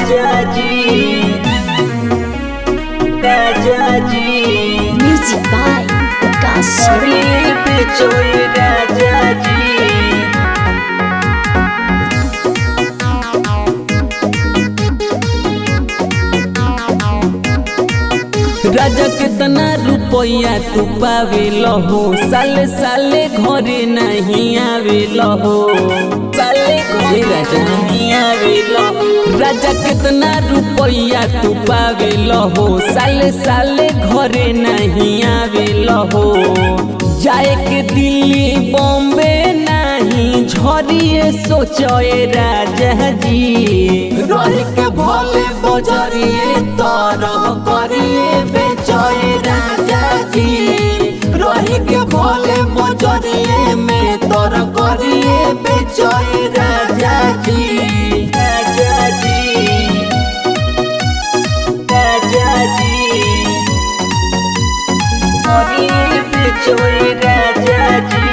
राजा जी, राजा जी। Music by Vikas अरे बेचोए राजा जी। राजा कितना रुपया तू पावे लहो, साले साले घरे नहीं आवे लहो, साले घरे राजा नहीं आवे लहो। राजा कितना रुपया तू पावे लहो, साले साले घरे नहीं आवे लहो। जाए के दिल्ली बॉम्बे नहीं झरिए सोचोए राजा जी। रह के भोले बजरिए तरह करिए बेचोए राजा जी। रह के भोले बजरिए में तरह करिए बेचोए राजा जी, राजा जी, राजा जी। करिए बेचोए राजा जी।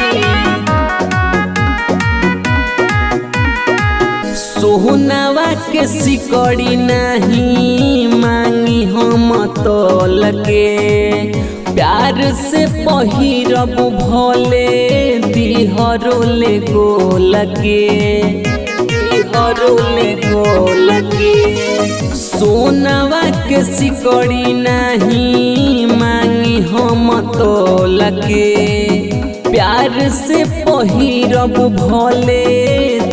सोहनावा के सिकड़ी नहीं मांगी हम तोल के, प्यार से पहिरब भोले दिहरोले गोल के, दिहरोले गोल के। सोनावा के सिकड़ी नहीं मांगी हम तोल के, प्यार से पहिरब भोले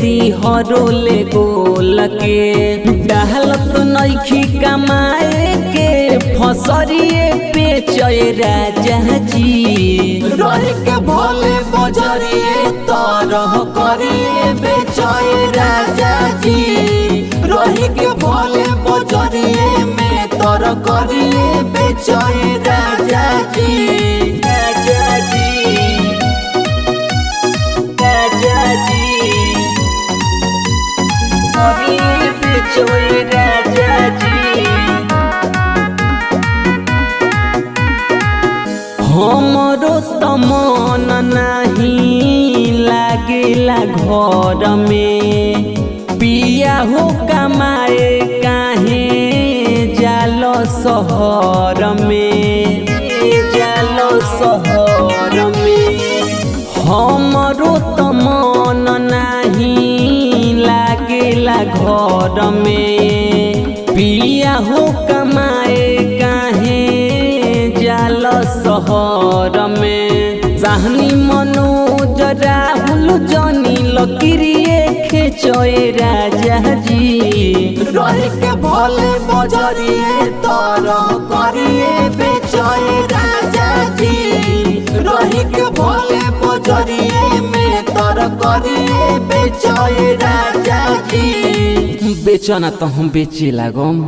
दिहरोले गोल के। डाहलत नइखी कमाए के फसरिए बेचोए राजा जी। रह के भोले बजरिए तरह करिए बेचोए राजा जी। रह के भोले बजरिए में तरह करिए बेचोए राजा जी, राजा जी, राजा जी। करिए बेचोए राजा जी। हमरो त मन नहीं लागेला घर में, पिया हो कमाए काहे जालो शहर में, जालो शहर में। हमरो त मन नहीं लागेला घर में, पिया हो कमाए काहे जालो शहर में। चाहनी मनोज राहुल जनी लकीरिए खेचोए राजा जी। रह के भोले बजरिए तरह करिए बेचोए राजा जी। रह के भोले बजरिए में तरह करिए बेचोए राजा जी। बेचना तो हम बेचे लागम।